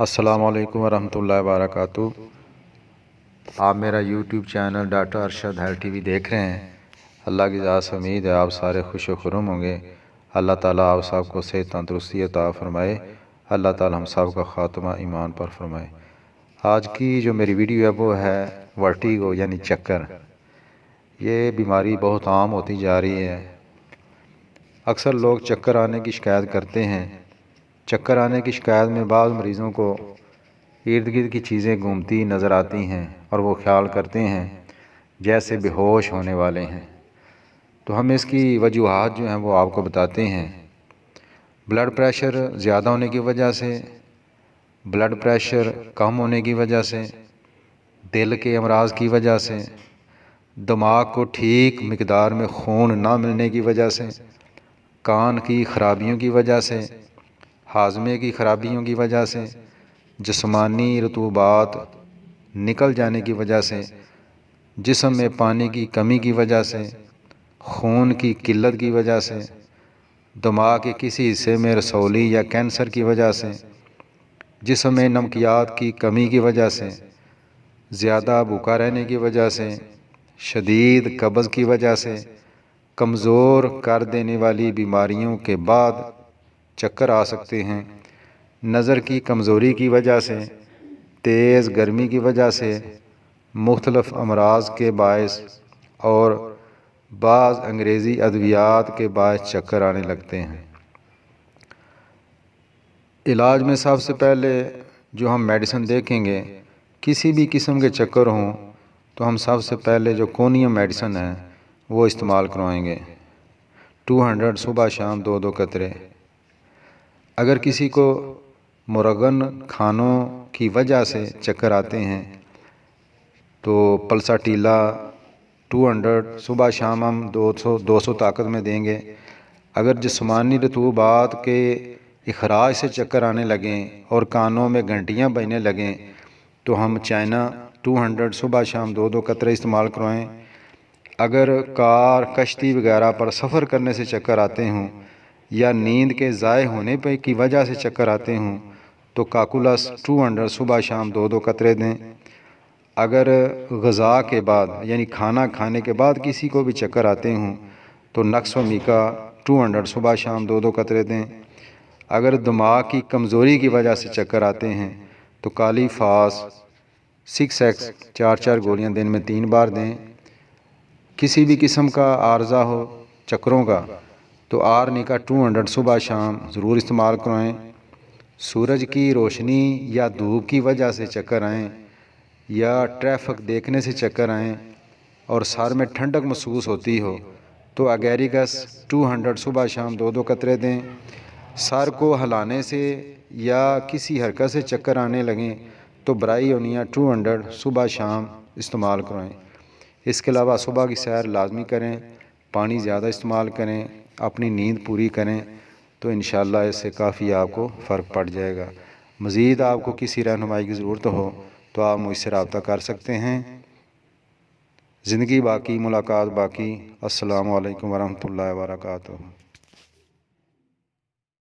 السلام علیکم ورحمۃ اللہ وبرکاتہ۔ آپ میرا YouTube channel doctor Arshad health T V دیکھ رہے ہیں۔ اللہ کی ذات سے امید ہے آپ سارے خوش و خرم ہوں گے۔ اللہ تعالیٰ آپ سب کو صحت تندرستی عطا فرمائے۔ اللہ تعالیٰ ہم سب کا خاتمہ ایمان پر فرمائے۔ آج کی جو میری ویڈیو ہے وہ ہے ورٹیگو یعنی چکر۔ یہ بیماری بہت عام ہوتی جا رہی ہے۔ اکثر لوگ چکر آنے کی شکایت کرتے ہیں۔ چکر آنے کی شکایت میں بعض مریضوں کو ارد گرد کی چیزیں گھومتی نظر آتی ہیں اور وہ خیال کرتے ہیں جیسے بے ہوش ہونے والے ہیں۔ تو ہم اس کی وجوہات جو ہیں وہ آپ کو بتاتے ہیں۔ بلڈ پریشر زیادہ ہونے کی وجہ سے، بلڈ پریشر کم ہونے کی وجہ سے، دل کے امراض کی وجہ سے، دماغ کو ٹھیک مقدار میں خون نہ ملنے کی وجہ سے، کان کی خرابیوں کی وجہ سے، ہاضمے کی خرابیوں کی وجہ سے، جسمانی رطوبات نکل جانے کی وجہ سے، جسم میں پانی کی کمی کی وجہ سے، خون کی قلت کی وجہ سے، دماغ کے کسی حصے میں رسولی یا کینسر کی وجہ سے، جسم میں نمکیات کی کمی کی وجہ سے، زیادہ بھوکا رہنے کی وجہ سے، شدید قبض کی وجہ سے، کمزور کر دینے والی بیماریوں کے بعد چکر آ سکتے ہیں۔ نظر کی کمزوری کی وجہ سے، تیز گرمی کی وجہ سے، مختلف امراض کے باعث اور بعض انگریزی ادویات کے باعث چکر آنے لگتے ہیں۔ علاج میں سب سے پہلے جو ہم میڈیسن دیکھیں گے، کسی بھی قسم کے چکر ہوں تو ہم سب سے پہلے جو کونیم میڈیسن ہے وہ استعمال کروائیں گے۔ 200 صبح شام 2 قطرے۔ اگر کسی کو مرغن کھانوں کی وجہ سے چکر آتے ہیں تو پلسا ٹیلا 200 صبح شام ہم 200 طاقت میں دیں گے۔ اگر جسمانی رطوبات کے اخراج سے چکر آنے لگیں اور کانوں میں گھنٹیاں بجنے لگیں تو ہم چائنا 200 صبح شام 2 قطرے استعمال کروائیں۔ اگر کار کشتی وغیرہ پر سفر کرنے سے چکر آتے ہوں یا نیند کے ضائع ہونے پہ کی وجہ سے چکر آتے ہوں تو کاکولس 200 صبح شام 2 قطرے دیں۔ اگر غذا کے بعد یعنی کھانا کھانے کے بعد کسی کو بھی چکر آتے ہوں تو نقص و میکا 200 صبح شام 2 قطرے دیں۔ اگر دماغ کی کمزوری کی وجہ سے چکر آتے ہیں تو کالی فاس 6X 4 گولیاں دن میں 3 بار دیں۔ کسی بھی قسم کا عارضہ ہو چکروں کا تو آرنیکا 200 صبح شام ضرور استعمال کروائیں۔ سورج کی روشنی یا دھوپ کی وجہ سے چکر آئیں یا ٹریفک دیکھنے سے چکر آئیں اور سر میں ٹھنڈک محسوس ہوتی ہو تو اگیریکس 200 صبح شام 2 قطرے دیں۔ سر کو ہلانے سے یا کسی حرکت سے چکر آنے لگیں تو برائی اونیا 200 صبح شام استعمال کرائیں۔ اس کے علاوہ صبح کی سیر لازمی کریں، پانی زیادہ استعمال کریں، اپنی نیند پوری کریں تو انشاءاللہ اس سے کافی آپ کو فرق پڑ جائے گا۔ مزید آپ کو کسی رہنمائی کی ضرورت ہو تو آپ مجھ سے رابطہ کر سکتے ہیں۔ زندگی باقی، ملاقات باقی۔ السلام علیکم ورحمۃ اللہ وبرکاتہ۔